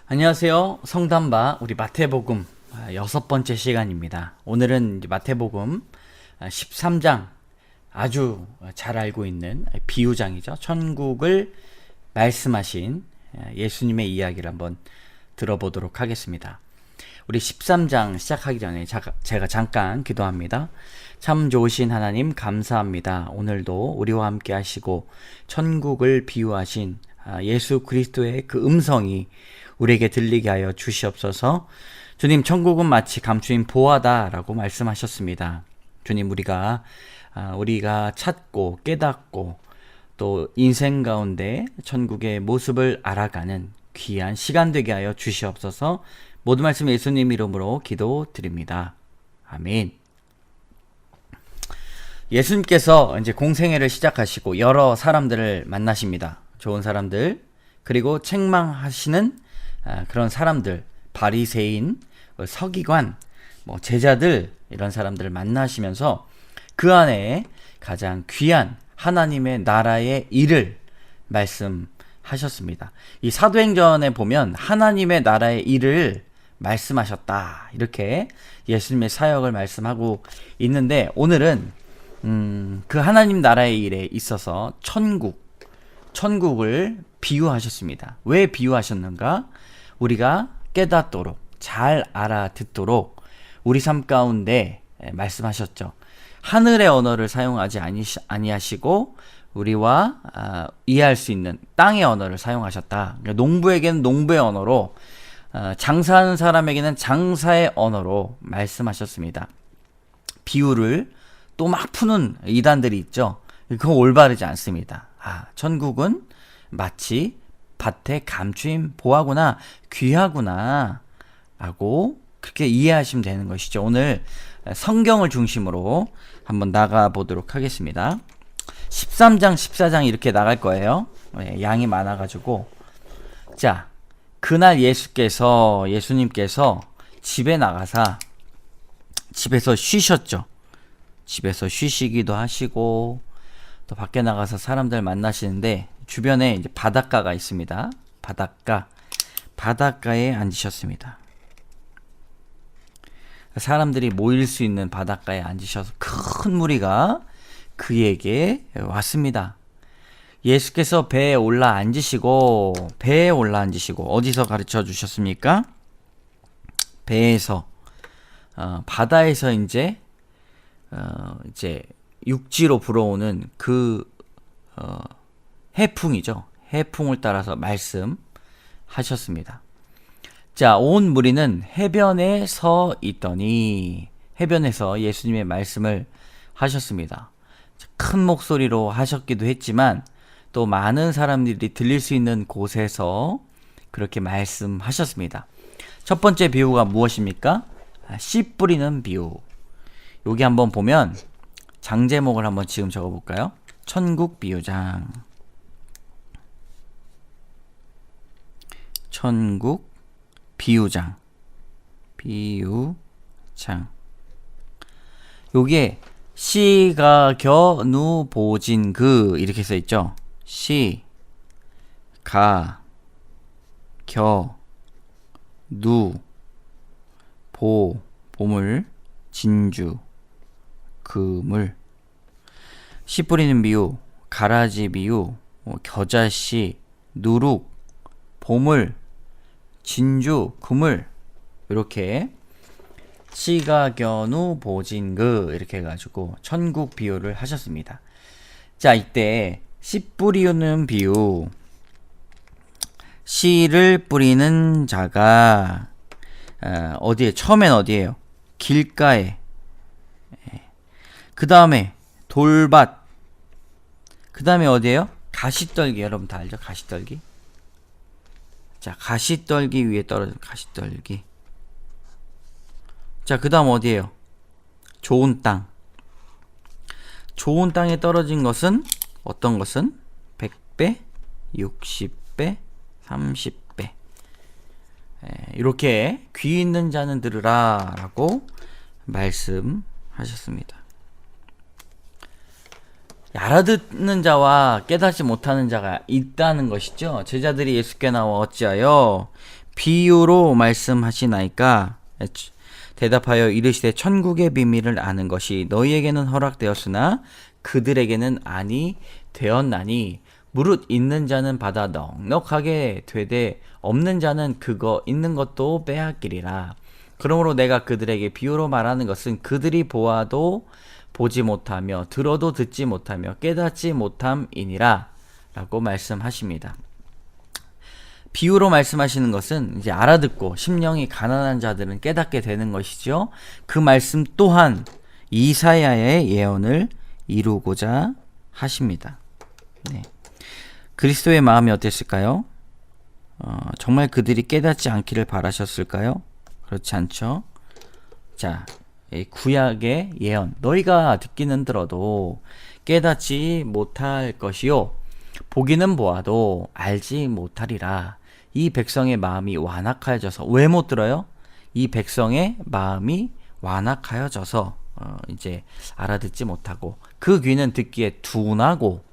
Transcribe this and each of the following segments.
안녕하세요. 성담바 우리 마태복음 6번째 시간입니다. 오늘은 마태복음 13장 아주 잘 알고 있는 비유장이죠. 천국을 말씀하신 예수님의 이야기를 한번 들어보도록 하겠습니다. 우리 13장 시작하기 전에 제가 잠깐 기도합니다. 참 좋으신 하나님 감사합니다. 오늘도 우리와 함께 하시고 천국을 비유하신 예수 그리스도의 그 음성이 우리에게 들리게 하여 주시옵소서. 주님, 천국은 마치 감추인 보화다라고 말씀하셨습니다. 주님, 우리가 찾고 깨닫고 또 인생 가운데 천국의 모습을 알아가는 귀한 시간 되게 하여 주시옵소서. 모든 말씀 예수님 이름으로 기도드립니다. 아멘. 예수님께서 이제 공생애를 시작하시고 여러 사람들을 만나십니다. 좋은 사람들, 그리고 책망하시는 그런 사람들, 바리새인, 서기관, 제자들, 이런 사람들을 만나시면서 그 안에 가장 귀한 하나님의 나라의 일을 말씀하셨습니다. 이 사도행전에 보면 하나님의 나라의 일을 말씀하셨다, 이렇게 예수님의 사역을 말씀하고 있는데, 오늘은 그 하나님 나라의 일에 있어서 천국을 비유하셨습니다. 왜 비유하셨는가? 우리가 깨닫도록, 잘 알아듣도록 우리 삶 가운데 말씀하셨죠. 하늘의 언어를 사용하지 아니하시고 우리와 이해할 수 있는 땅의 언어를 사용하셨다. 그러니까 농부에게는 농부의 언어로, 장사하는 사람에게는 장사의 언어로 말씀하셨습니다. 비유를 또 막 푸는 이단들이 있죠. 그건 올바르지 않습니다. 천국은 마치 밭에 감추인 보화구나, 귀하구나 라고 그렇게 이해하시면 되는 것이죠. 오늘 성경을 중심으로 한번 나가보도록 하겠습니다. 13장, 14장 이렇게 나갈 거예요. 양이 많아가지고. 자, 그날 예수님께서 집에 나가사 집에서 쉬셨죠. 집에서 쉬시기도 하시고 또 밖에 나가서 사람들 만나시는데, 주변에 이제 바닷가가 있습니다. 바닷가에 앉으셨습니다. 사람들이 모일 수 있는 바닷가에 앉으셔서 큰 무리가 그에게 왔습니다. 예수께서 배에 올라 앉으시고 어디서 가르쳐 주셨습니까? 배에서, 바다에서 이제 육지로 불어오는 해풍이죠. 해풍을 따라서 말씀하셨습니다. 자, 온 무리는 해변에 서 있더니, 해변에서 예수님의 말씀을 하셨습니다. 큰 목소리로 하셨기도 했지만 또 많은 사람들이 들릴 수 있는 곳에서 그렇게 말씀하셨습니다. 첫 번째 비유가 무엇입니까? 씨 뿌리는 비유. 여기 한번 보면 장제목을 한번 지금 적어볼까요? 천국 비유장. 천국 비유장. 요게 시가 겨누 보진 그 이렇게 써 있죠. 시, 가, 겨, 누, 보물, 진주, 그물. 씨 뿌리는 비유, 가라지 비유, 겨자씨, 누룩, 보물, 진주, 그물. 이렇게 시가 겨누 보진그 이렇게 해가지고 천국 비유를 하셨습니다. 자, 이때 씨 뿌리는 비유, 씨를 뿌리는 자가 처음엔 어디에요? 길가에. 그 다음에 돌밭. 그 다음에 어디에요? 가시떨기. 여러분 다 알죠? 가시떨기. 자, 가시떨기 위에 떨어진 가시떨기. 자, 그 다음 어디에요? 좋은 땅. 좋은 땅에 떨어진 것은 어떤 것은? 100배, 60배, 30배. 이렇게 귀 있는 자는 들으라 라고 말씀하셨습니다. 알아듣는 자와 깨닫지 못하는 자가 있다는 것이죠. 제자들이 예수께 나와 어찌하여 비유로 말씀하시나이까? 대답하여 이르시되 천국의 비밀을 아는 것이 너희에게는 허락되었으나 그들에게는 아니 되었나니 무릇 있는 자는 받아 넉넉하게 되되 없는 자는 그거 있는 것도 빼앗기리라. 그러므로 내가 그들에게 비유로 말하는 것은 그들이 보아도 보지 못하며 들어도 듣지 못하며 깨닫지 못함이니라 라고 말씀하십니다. 비유로 말씀하시는 것은 이제 알아듣고 심령이 가난한 자들은 깨닫게 되는 것이죠. 그 말씀 또한 이사야의 예언을 이루고자 하십니다. 네. 그리스도의 마음이 어땠을까요? 정말 그들이 깨닫지 않기를 바라셨을까요? 그렇지 않죠. 자, 구약의 예언, 너희가 듣기는 들어도 깨닫지 못할 것이요 보기는 보아도 알지 못하리라. 이 백성의 마음이 완악하여져서, 왜 못 들어요? 이 백성의 마음이 완악하여져서 이제 알아듣지 못하고 그 귀는 듣기에 둔하고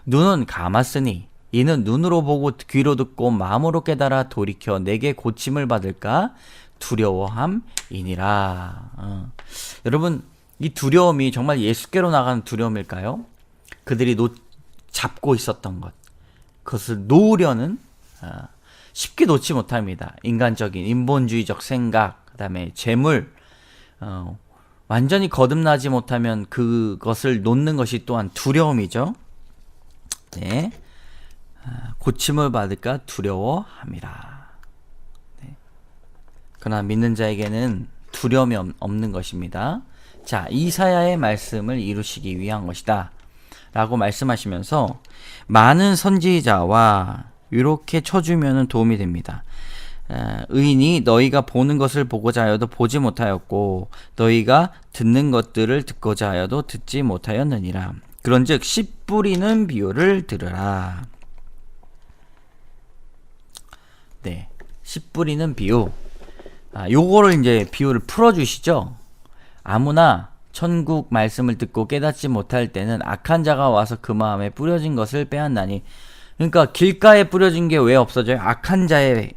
눈은 감았으니 이는 눈으로 보고 귀로 듣고 마음으로 깨달아 돌이켜 내게 고침을 받을까 두려워함이니라. 여러분, 이 두려움이 정말 예수께로 나가는 두려움일까요? 그들이 잡고 있었던 것, 그것을 놓으려는 쉽게 놓지 못합니다. 인간적인 인본주의적 생각, 그 다음에 재물, 완전히 거듭나지 못하면 그것을 놓는 것이 또한 두려움이죠. 네. 고침을 받을까 두려워함이라. 네. 그러나 믿는 자에게는 두려움이 없는 것입니다. 자, 이사야의 말씀을 이루시기 위한 것이다 라고 말씀하시면서 많은 선지자와 이렇게 쳐주면 도움이 됩니다. 의인이 너희가 보는 것을 보고자 하여도 보지 못하였고 너희가 듣는 것들을 듣고자 하여도 듣지 못하였느니라. 그런즉 씨 뿌리는 비유를 들으라. 네, 씨 뿌리는 비유. 요거를 이제 비유를 풀어주시죠. 아무나 천국 말씀을 듣고 깨닫지 못할 때는 악한 자가 와서 그 마음에 뿌려진 것을 빼앗나니. 그러니까 길가에 뿌려진 게 왜 없어져요? 악한 자의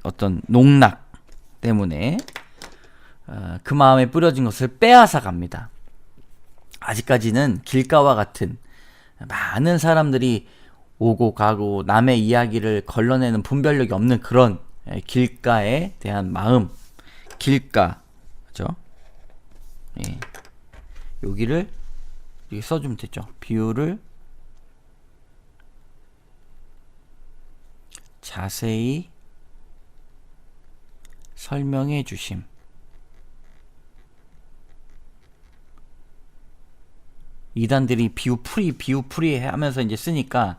어떤 농락 때문에 그 마음에 뿌려진 것을 빼앗아 갑니다. 아직까지는 길가와 같은 많은 사람들이 오고 가고 남의 이야기를 걸러내는 분별력이 없는 그런 길가에 대한 마음, 길가, 그죠? 예. 여기를 이렇게 써주면 되죠. 비유를 자세히 설명해 주심. 이단들이 비유 풀이 하면서 이제 쓰니까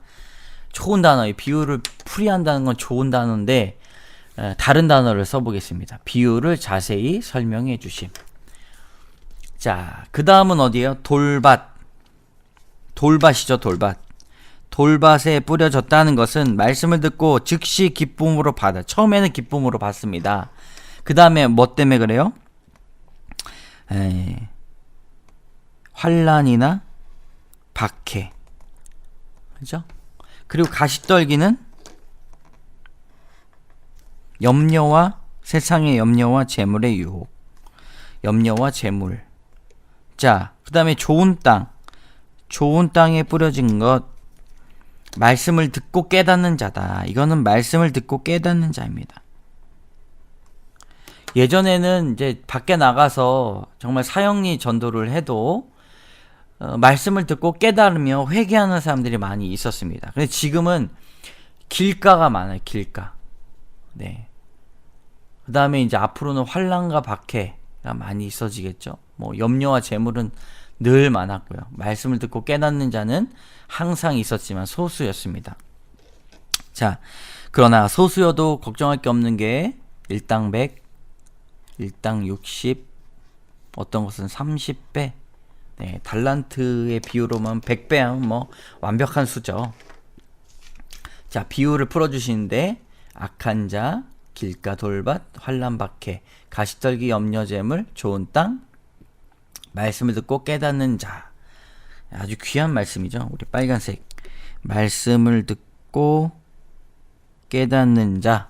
좋은 단어, 비유를 풀이한다는 건 좋은 단어인데 다른 단어를 써보겠습니다. 비유를 자세히 설명해 주심. 자, 그 다음은 어디예요? 돌밭이죠, 돌밭. 돌밭에 뿌려졌다는 것은 말씀을 듣고 즉시 기쁨으로 받아. 처음에는 기쁨으로 받습니다. 그 다음에 뭐 때문에 그래요? 환난이나 박해, 그죠? 그리고 가시떨기는 염려와 세상의 염려와 재물의 유혹, 염려와 재물. 자, 그 다음에 좋은 땅에 뿌려진 것, 말씀을 듣고 깨닫는 자다. 이거는 말씀을 듣고 깨닫는 자입니다. 예전에는 이제 밖에 나가서 정말 사형리 전도를 해도 말씀을 듣고 깨달으며 회개하는 사람들이 많이 있었습니다. 근데 지금은 길가가 많아요. 길가. 네. 그 다음에 이제 앞으로는 환난과 박해가 많이 있어지겠죠. 뭐 염려와 재물은 늘 많았고요. 말씀을 듣고 깨닫는 자는 항상 있었지만 소수였습니다. 자, 그러나 소수여도 걱정할 게 없는 게 일당 100, 일당 60, 어떤 것은 30배, 네, 달란트의 비유로만 100배 하면 뭐 완벽한 수죠. 자, 비유를 풀어주시는데 악한 자, 길가 돌밭, 환난 박해, 가시떨기 염려재물, 좋은 땅, 말씀을 듣고 깨닫는 자. 아주 귀한 말씀이죠. 우리 빨간색 말씀을 듣고 깨닫는 자.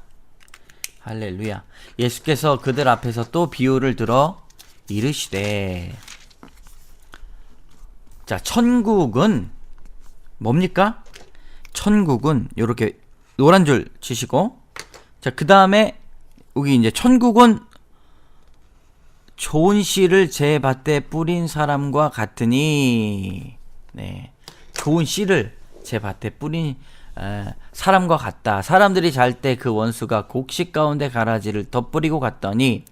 할렐루야. 예수께서 그들 앞에서 또 비유를 들어 이르시되. 자, 천국은 뭡니까? 천국은 요렇게 노란 줄 치시고, 자, 그 다음에 여기 이제 천국은 좋은 씨를 제 밭에 뿌린 사람과 같으니. 네, 좋은 씨를 제 밭에 뿌린 사람과 같다. 사람들이 잘 때 그 원수가 곡식 가운데 가라지를 덧뿌리고 갔더니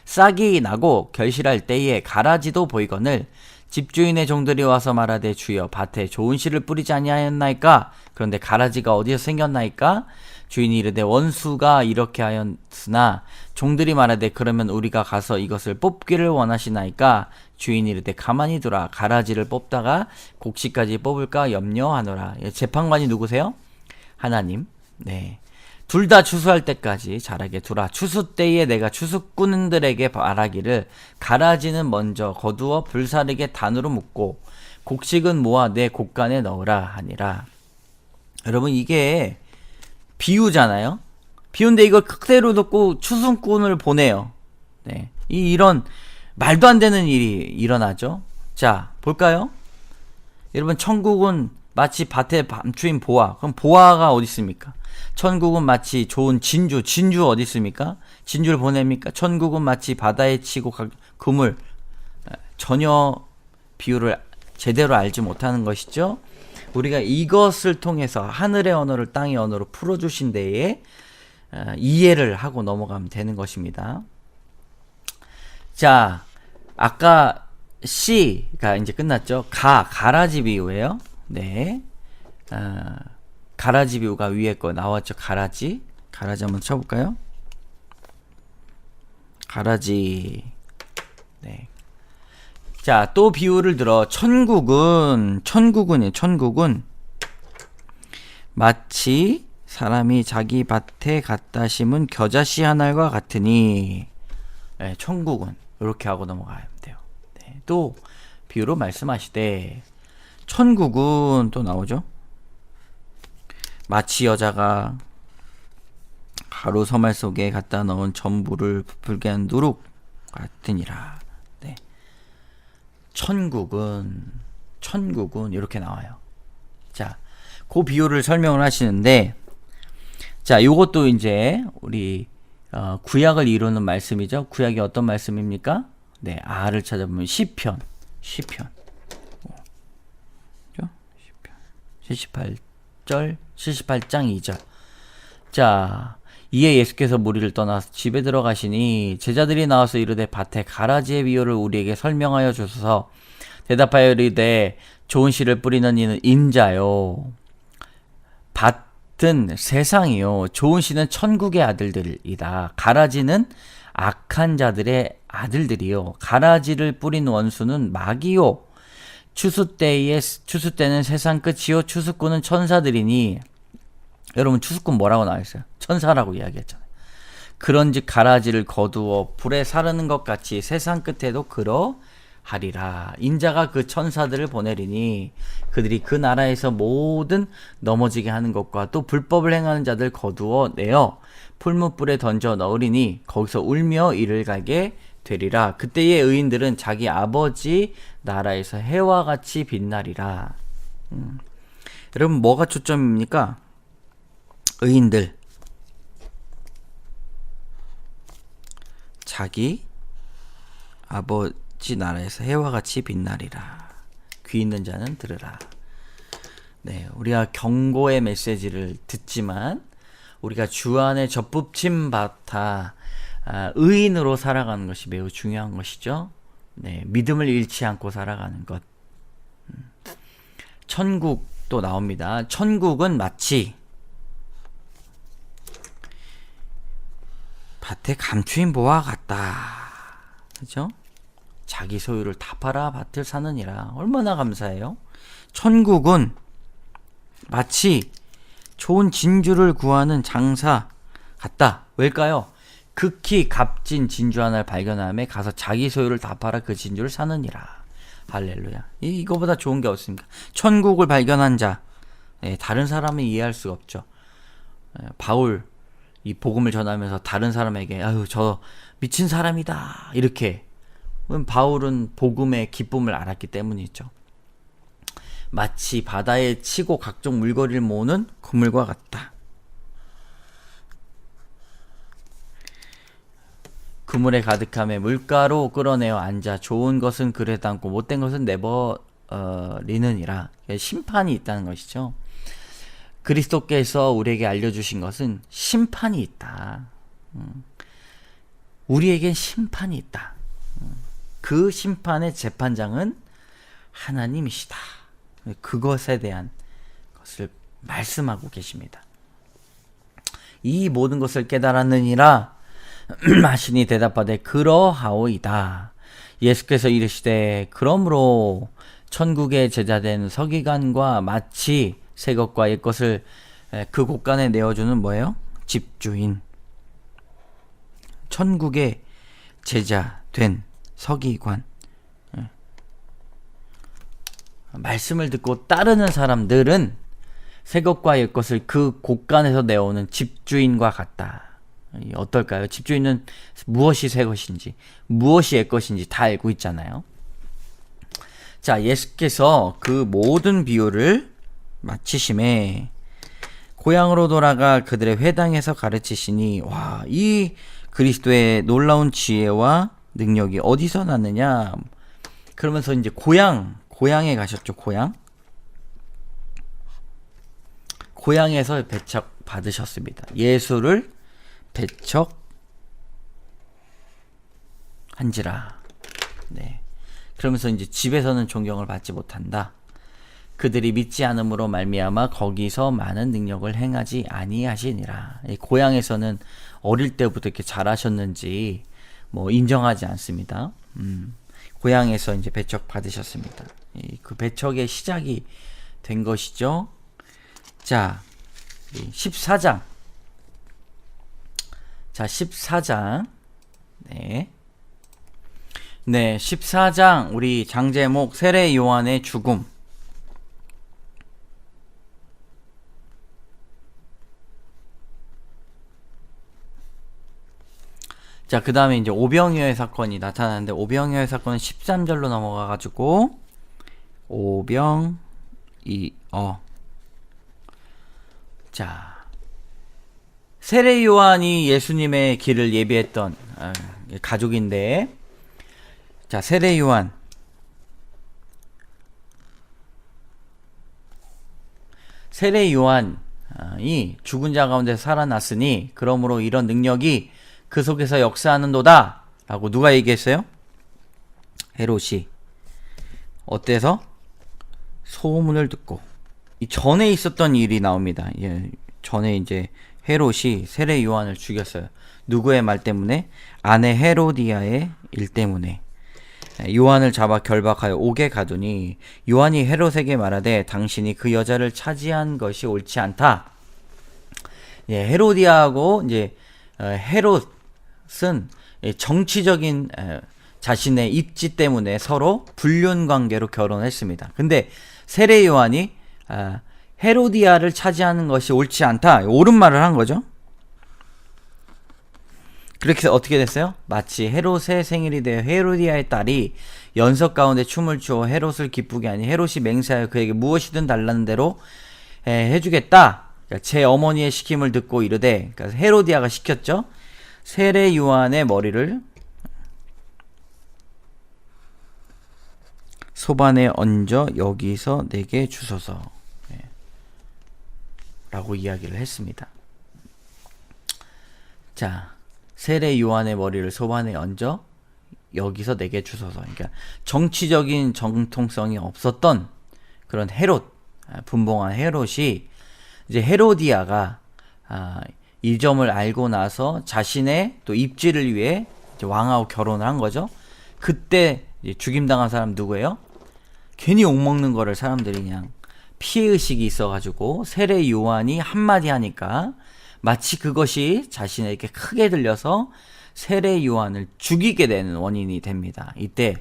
싹이 나고 결실할 때에 가라지도 보이거늘 집주인의 종들이 와서 말하되 주여 밭에 좋은 씨를 뿌리지 아니하였나이까? 그런데 가라지가 어디서 생겼나이까? 주인이 이르되 원수가 이렇게 하였으나 종들이 말하되 그러면 우리가 가서 이것을 뽑기를 원하시나이까? 주인이 이르되 가만히 두라. 가라지를 뽑다가 곡식까지 뽑을까 염려하노라. 재판관이 누구세요? 하나님. 네. 둘 다 추수할 때까지 자라게 두라. 추수 때에 내가 추수꾼들에게 말하기를 가라지는 먼저 거두어 불사르게 단으로 묶고 곡식은 모아 내 곡간에 넣으라 하니라. 여러분, 이게 비유잖아요. 비유인데 이걸 그대로 듣고 추수꾼을 보내요. 네. 이런 말도 안 되는 일이 일어나죠. 자, 볼까요? 여러분, 천국은 마치 밭의 밤주인 보아. 그럼 보아가 어디 있습니까? 천국은 마치 좋은 진주 어디 있습니까? 진주를 보냅니까? 천국은 마치 바다에 치고 그물. 전혀 비유를 제대로 알지 못하는 것이죠. 우리가 이것을 통해서 하늘의 언어를 땅의 언어로 풀어주신 데에 이해를 하고 넘어가면 되는 것입니다. 자, 아까 C가 이제 끝났죠. 가라지 비유예요. 네. 가라지 비유가 위에 거 나왔죠. 가라지 한번 쳐볼까요? 가라지. 네. 자, 또 비유를 들어 천국은 마치 사람이 자기 밭에 갖다 심은 겨자씨 한 알과 같으니. 네, 천국은 이렇게 하고 넘어가야 돼요. 네, 또 비유로 말씀하시되 천국은 또 나오죠. 마치 여자가 가루 서말 속에 갖다 넣은 전부를 부풀게 한 누룩 같으니라. 네. 천국은 이렇게 나와요. 자, 그 비유를 설명을 하시는데, 자, 요것도 이제 우리 구약을 이루는 말씀이죠. 구약이 어떤 말씀입니까? 네, 아를 찾아보면 시편 78장 2절. 자, 이에 예수께서 무리를 떠나서 집에 들어가시니 제자들이 나와서 이르되 밭에 가라지의 비유를 우리에게 설명하여 주소서. 대답하여 이르되 좋은 씨를 뿌리는 이는 인자요, 밭은 세상이요, 좋은 씨는 천국의 아들들이다. 가라지는 악한 자들의 아들들이요, 가라지를 뿌린 원수는 마귀요, 추수 때는 세상 끝이요, 추수꾼은 천사들이니. 여러분, 추수꾼 뭐라고 나와있어요? 천사라고 이야기했잖아요. 그런즉 가라지를 거두어 불에 사르는 것 같이 세상 끝에도 그러하리라. 인자가 그 천사들을 보내리니 그들이 그 나라에서 모든 넘어지게 하는 것과 또 불법을 행하는 자들 거두어 내어 풀무불에 던져 넣으리니 거기서 울며 이를 가게 되리라. 그때의 의인들은 자기 아버지 나라에서 해와 같이 빛나리라. 여러분, 뭐가 초점입니까? 의인들, 자기 아버지 나라에서 해와 같이 빛나리라. 귀 있는 자는 들으라. 네, 우리가 경고의 메시지를 듣지만 우리가 주 안에 젖붙임 받아 의인으로 살아가는 것이 매우 중요한 것이죠. 네, 믿음을 잃지 않고 살아가는 것. 천국도 나옵니다. 천국은 마치 밭에 감추인 보와 같다. 그죠? 자기 소유를 다 팔아 밭을 사느니라. 얼마나 감사해요. 천국은 마치 좋은 진주를 구하는 장사 같다. 왜일까요? 극히 값진 진주 하나를 발견함에 가서 자기 소유를 다 팔아 그 진주를 사느니라. 할렐루야. 이거보다 좋은 게 없습니까? 천국을 발견한 자, 다른 사람은 이해할 수가 없죠. 바울 이 복음을 전하면서 다른 사람에게 아유 저 미친 사람이다 이렇게. 바울은 복음의 기쁨을 알았기 때문이죠. 마치 바다에 치고 각종 물거리를 모으는 그물과 같다. 그물에 가득함에 물가로 끌어내어 앉아 좋은 것은 그릇에 담고 못된 것은 내버리느니라. 심판이 있다는 것이죠. 그리스도께서 우리에게 알려주신 것은 심판이 있다. 우리에겐 심판이 있다. 그 심판의 재판장은 하나님이시다. 그것에 대한 것을 말씀하고 계십니다. 이 모든 것을 깨달았느니라 하시니 대답하되 그러하오이다. 예수께서 이르시되 그러므로 천국의 제자된 서기관과 마치 새 것과 옛 것을 그 곳간에 내어주는 뭐예요? 집주인. 천국의 제자된 서기관. 말씀을 듣고 따르는 사람들은 새 것과 옛 것을 그 곳간에서 내어오는 집주인과 같다. 어떨까요? 집주인은 무엇이 새 것인지 무엇이 옛 것인지 다 알고 있잖아요. 자, 예수께서 그 모든 비유를 마치심에 고향으로 돌아가 그들의 회당에서 가르치시니 와, 이 그리스도의 놀라운 지혜와 능력이 어디서 났느냐. 그러면서 이제 고향에 가셨죠. 고향에서 배척 받으셨습니다. 예수를 배척한지라. 네. 그러면서 이제 집에서는 존경을 받지 못한다. 그들이 믿지 않음으로 말미암아 거기서 많은 능력을 행하지 아니하시니라. 고향에서는 어릴 때부터 이렇게 잘하셨는지 뭐 인정하지 않습니다. 고향에서 이제 배척 받으셨습니다. 그 배척의 시작이 된 것이죠. 자, 14장. 자, 14장. 네. 네, 14장 우리 장제목 세례 요한의 죽음. 자, 그 다음에 이제 오병이어의 사건이 나타나는데, 오병이어의 사건은 13절로 넘어가가지고, 오병이어. 자, 세례 요한이 예수님의 길을 예비했던 가족인데, 자, 세례 요한. 세례 요한이 죽은 자 가운데 살아났으니, 그러므로 이런 능력이 그 속에서 역사하는도다 라고 누가 얘기했어요? 헤롯이. 어때서? 소문을 듣고. 이 전에 있었던 일이 나옵니다. 예, 전에 이제 헤롯이 세례 요한을 죽였어요. 누구의 말 때문에? 아내 헤로디아의 일 때문에. 요한을 잡아 결박하여 옥에 가두니 요한이 헤롯에게 말하되 당신이 그 여자를 차지한 것이 옳지 않다. 예, 헤로디아하고 이제 헤롯은 정치적인 자신의 입지 때문에 서로 불륜 관계로 결혼했습니다. 근데 세례 요한이 헤로디아를 차지하는 것이 옳지 않다. 옳은 말을 한 거죠. 그렇게 해서 어떻게 됐어요? 마치 헤롯의 생일이 되어 헤로디아의 딸이 연석 가운데 춤을 추어 헤롯을 기쁘게 하니 헤롯이 맹세하여 그에게 무엇이든 달라는 대로 해주겠다. 그러니까 제 어머니의 시킴을 듣고 이르되, 그러니까 헤로디아가 시켰죠. 세례 요한의 머리를 소반에 얹어 여기서 내게 주소서. 라고 이야기를 했습니다. 자, 세례 요한의 머리를 소반에 얹어 여기서 내게 주소서. 그러니까 정치적인 정통성이 없었던 그런 헤롯, 분봉한 헤롯이 이제 헤로디아가 이 점을 알고 나서 자신의 또 입지를 위해 이제 왕하고 결혼을 한 거죠. 그때 이제 죽임당한 사람 누구예요? 괜히 욕먹는 거를 사람들이 그냥 피해의식이 있어가지고 세례 요한이 한마디 하니까 마치 그것이 자신에게 크게 들려서 세례 요한을 죽이게 되는 원인이 됩니다. 이때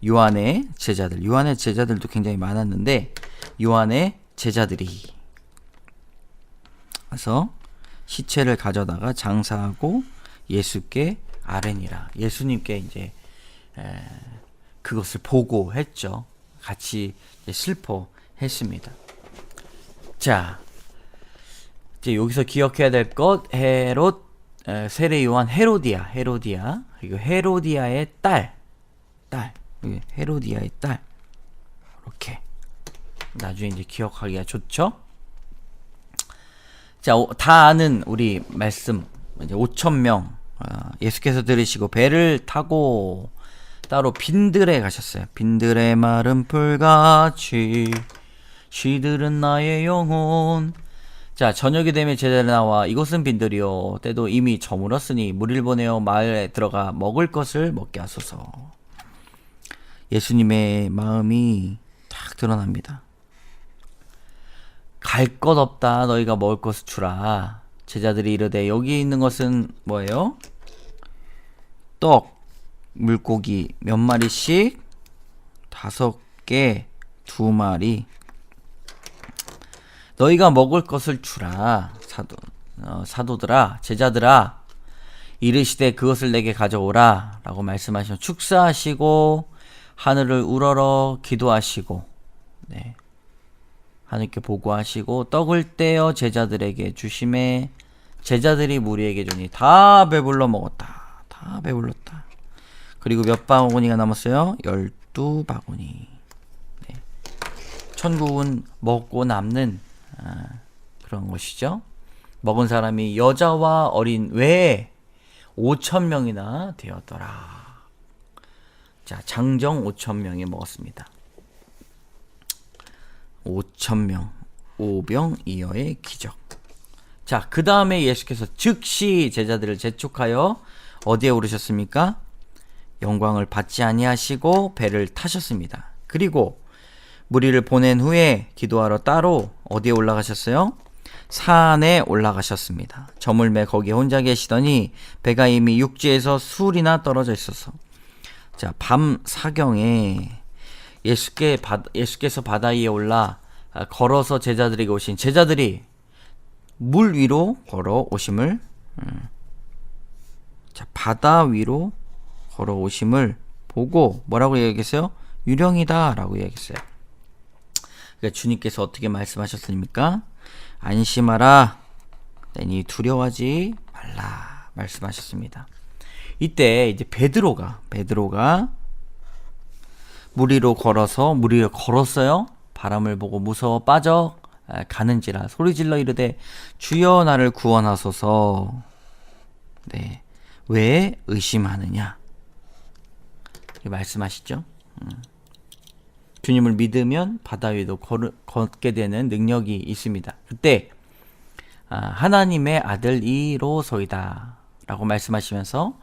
요한의 제자들도 굉장히 많았는데 요한의 제자들이 그래서 시체를 가져다가 장사하고 예수께 아뢰니라. 예수님께 이제 그것을 보고했죠. 같이 이제 슬퍼했습니다. 자, 이제 여기서 기억해야 될 것, 헤롯, 세례 요한 헤로디아, 그리고 헤로디아의 딸, 헤로디아의 딸, 이렇게 나중에 이제 기억하기가 좋죠. 자, 다 아는 우리 말씀, 이제 5,000명 예수께서 들으시고 배를 타고 따로 빈들에 가셨어요. 빈들의 마른 풀같이 시들은 나의 영혼. 자, 저녁이 되면 제자들이 나와 이곳은 빈들이요 때도 이미 저물었으니 무리를 보내어 마을에 들어가 먹을 것을 먹게 하소서. 예수님의 마음이 딱 드러납니다. 갈 것 없다 너희가 먹을 것을 주라. 제자들이 이르되 여기 있는 것은 뭐예요? 떡, 물고기 몇 마리씩 5개, 2마리. 너희가 먹을 것을 주라. 사도들아, 제자들아, 이르시되 그것을 내게 가져오라 라고 말씀하시며 축사하시고 하늘을 우러러 기도하시고, 네, 하늘께 보고하시고 떡을 떼어 제자들에게 주심에 제자들이 무리에게 주니 다 배불러 먹었다. 다 배불렀다. 그리고 몇 바구니가 남았어요? 12바구니. 네. 천국은 먹고 남는 그런 것이죠. 먹은 사람이 여자와 어린 외에 5,000명이나 되었더라. 자, 장정 5,000명이 먹었습니다. 5,000명, 오병이어의 기적. 자, 그 다음에 예수께서 즉시 제자들을 재촉하여 어디에 오르셨습니까? 영광을 받지 아니하시고 배를 타셨습니다. 그리고 무리를 보낸 후에 기도하러 따로 어디에 올라가셨어요? 산에 올라가셨습니다. 저물매 거기에 혼자 계시더니 배가 이미 육지에서 술이나 떨어져 있어서. 자, 밤 사경에 예수께서 바다 위에 올라 걸어서 제자들에게 오신 제자들이 물 위로 걸어 오심을 자, 바다 위로 걸어 오심을 보고 뭐라고 얘기했어요? 유령이다 라고 얘기했어요. 그러니까 주님께서 어떻게 말씀하셨습니까? 안심하라, 내니 두려워하지 말라 말씀하셨습니다. 이때 이제 베드로가 물 위로 걸었어요. 바람을 보고 무서워 빠져 가는지라 소리질러 이르되 주여 나를 구원하소서. 네, 왜 의심하느냐 말씀하시죠. 주님을 믿으면 바다 위도 걷게 되는 능력이 있습니다. 그때 하나님의 아들이로소이다 라고 말씀하시면서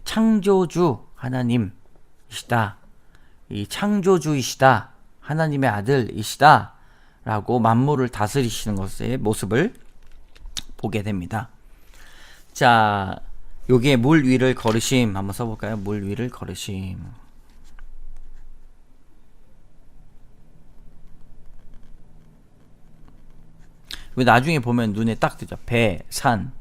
창조주 하나님이시다, 이 창조주이시다, 하나님의 아들이시다 라고 만물을 다스리시는 것의 모습을 보게 됩니다. 자, 요게 물 위를 걸으심 한번 써볼까요? 물 위를 걸으심. 나중에 보면 눈에 딱 뜨죠. 배, 산,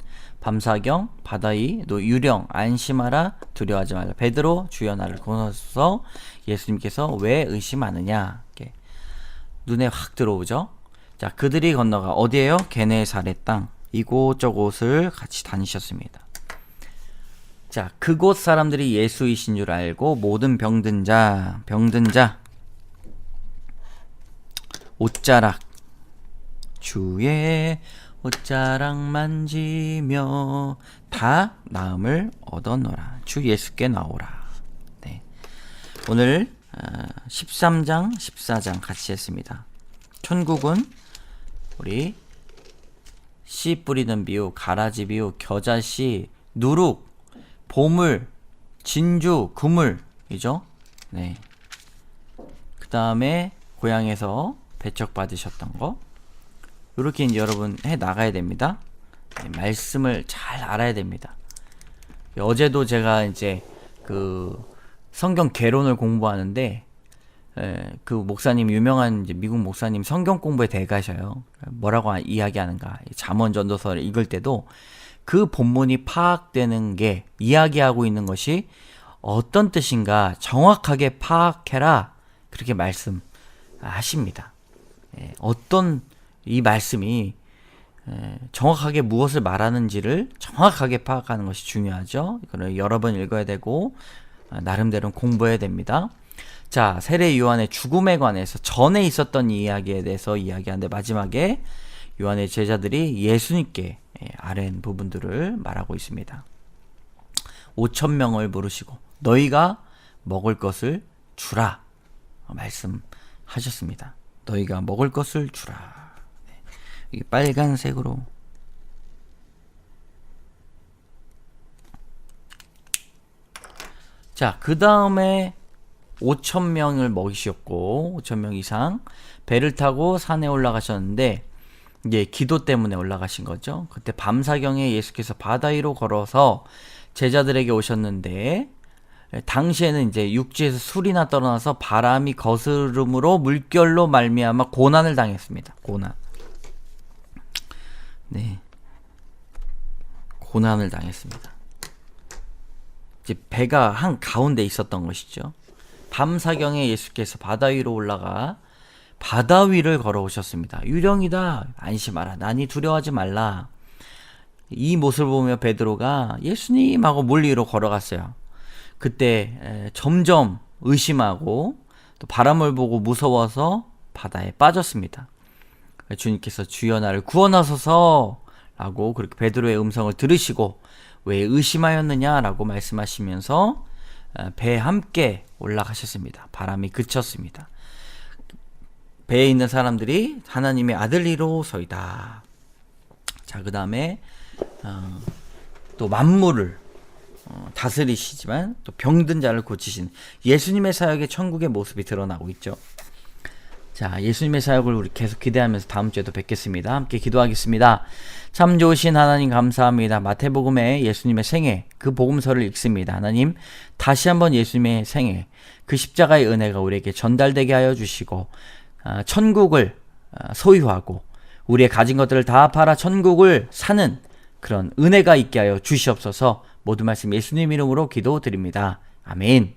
밤사경, 바다위, 또 유령, 안심하라, 두려워하지 말라. 베드로, 주여 나를 구원하소서. 예수님께서 왜 의심하느냐, 이렇게 눈에 확 들어오죠. 자, 그들이 건너가 어디에요? 게네사렛 땅, 이곳저곳을 같이 다니셨습니다. 자, 그곳 사람들이 예수이신 줄 알고 모든 병든 자 옷자락, 주의 옷자락 만지며 다 나음을 얻어노라. 주 예수께 나오라. 네. 오늘 13장, 14장 같이 했습니다. 천국은 우리 씨 뿌리는 비유, 가라지 비유, 겨자씨, 누룩, 보물, 진주, 그물이죠. 네. 그 다음에 고향에서 배척 받으셨던 거, 이렇게 이제 여러분 해 나가야 됩니다. 네, 말씀을 잘 알아야 됩니다. 어제도 제가 이제 그 성경 개론을 공부하는데 그 목사님, 유명한 이제 미국 목사님 성경 공부에 대가셔요. 뭐라고 이야기하는가. 잠언 전도서를 읽을 때도 그 본문이 파악되는 게, 이야기하고 있는 것이 어떤 뜻인가 정확하게 파악해라. 그렇게 말씀하십니다. 어떤 이 말씀이 정확하게 무엇을 말하는지를 정확하게 파악하는 것이 중요하죠. 이거를 여러 번 읽어야 되고 나름대로 공부해야 됩니다. 자, 세례 요한의 죽음에 관해서 전에 있었던 이야기에 대해서 이야기하는데, 마지막에 요한의 제자들이 예수님께 아랜 부분들을 말하고 있습니다. 5,000명을 부르시고 너희가 먹을 것을 주라 말씀하셨습니다. 너희가 먹을 것을 주라. 이게 빨간색으로. 자, 그 다음에 5,000명을 먹이셨고 5,000명 이상 배를 타고 산에 올라가셨는데, 이제 기도 때문에 올라가신 거죠. 그때 밤사경에 예수께서 바다 위로 걸어서 제자들에게 오셨는데, 당시에는 이제 육지에서 술이나 떨어나서 바람이 거스름으로 물결로 말미암아 고난을 당했습니다. 고난. 네. 고난을 당했습니다. 이제 배가 한 가운데 있었던 것이죠. 밤사경에 예수께서 바다 위로 올라가 바다 위를 걸어오셨습니다. 유령이다, 안심하라, 나니 두려워하지 말라. 이 모습을 보며 베드로가 예수님 하고 물 위로 걸어갔어요. 그때 점점 의심하고 또 바람을 보고 무서워서 바다에 빠졌습니다. 주님께서 주여 나를 구원하소서 라고 그렇게 베드로의 음성을 들으시고 왜 의심하였느냐 라고 말씀하시면서 배에 함께 올라가셨습니다. 바람이 그쳤습니다. 배에 있는 사람들이 하나님의 아들이로소이다. 자, 그 다음에 또 만물을 다스리시지만 또 병든 자를 고치신 예수님의 사역의 천국의 모습이 드러나고 있죠. 자, 예수님의 사역을 우리 계속 기대하면서 다음 주에도 뵙겠습니다. 함께 기도하겠습니다. 참 좋으신 하나님 감사합니다. 마태복음에 예수님의 생애, 그 복음서를 읽습니다. 하나님, 다시 한번 예수님의 생애, 그 십자가의 은혜가 우리에게 전달되게 하여 주시고 천국을 소유하고 우리의 가진 것들을 다 팔아 천국을 사는 그런 은혜가 있게 하여 주시옵소서. 모든 말씀 예수님 이름으로 기도드립니다. 아멘.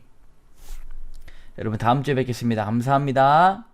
여러분, 다음 주에 뵙겠습니다. 감사합니다.